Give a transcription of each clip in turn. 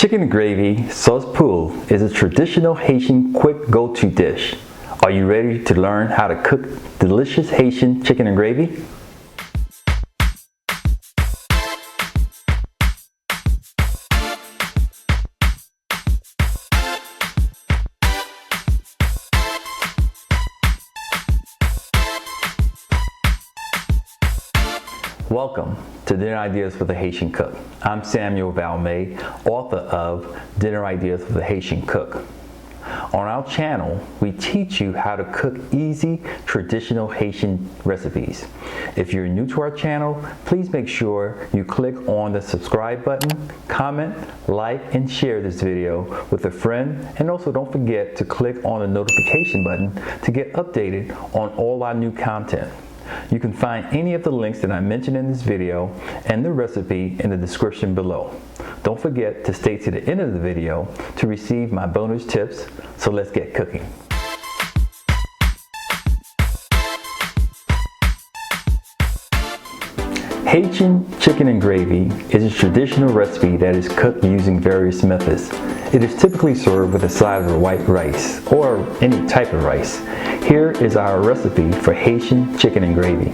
Chicken and gravy sauce pool is a traditional Haitian quick go-to dish. Are you ready to learn how to cook delicious Haitian chicken and gravy? Welcome to Dinner Ideas for the Haitian Cook. I'm Samuel Valmet, author of Dinner Ideas for the Haitian Cook. On our channel, we teach you how to cook easy, traditional Haitian recipes. If you're new to our channel, please make sure you click on the subscribe button, comment, like, and share this video with a friend, and also don't forget to click on the notification button to get updated on all our new content. You can find any of the links that I mentioned in this video and the recipe in the description below. Don't forget to stay to the end of the video to receive my bonus tips, so let's get cooking. Haitian chicken and gravy is a traditional recipe that is cooked using various methods. It is typically served with a side of white rice or any type of rice. Here is our recipe for Haitian chicken and gravy.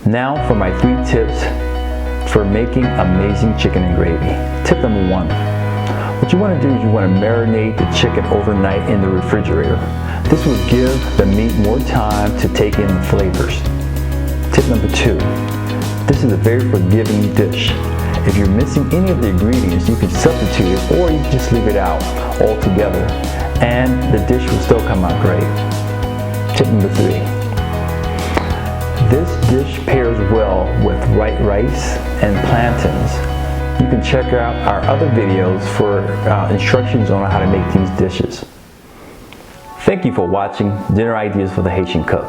Now for my 3 tips for making amazing chicken and gravy. Tip number 1. What you want to do is you want to marinate the chicken overnight in the refrigerator. This will give the meat more time to take in the flavors. Tip number 2. This is a very forgiving dish. If you're missing any of the ingredients, you can substitute it or you can just leave it out altogether and the dish will still come out great. Tip number 3. This dish pairs well with white rice and plantains. You can check out our other videos for instructions on how to make these dishes. Thank you for watching Dinner Ideas for the Haitian Cook.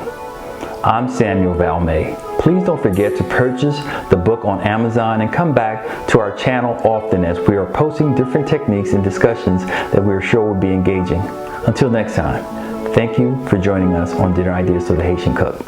I'm Samuel Valmet. Please don't forget to purchase the book on Amazon and come back to our channel often as we are posting different techniques and discussions that we are sure will be engaging. Until next time, thank you for joining us on Dinner Ideas for the Haitian Cook.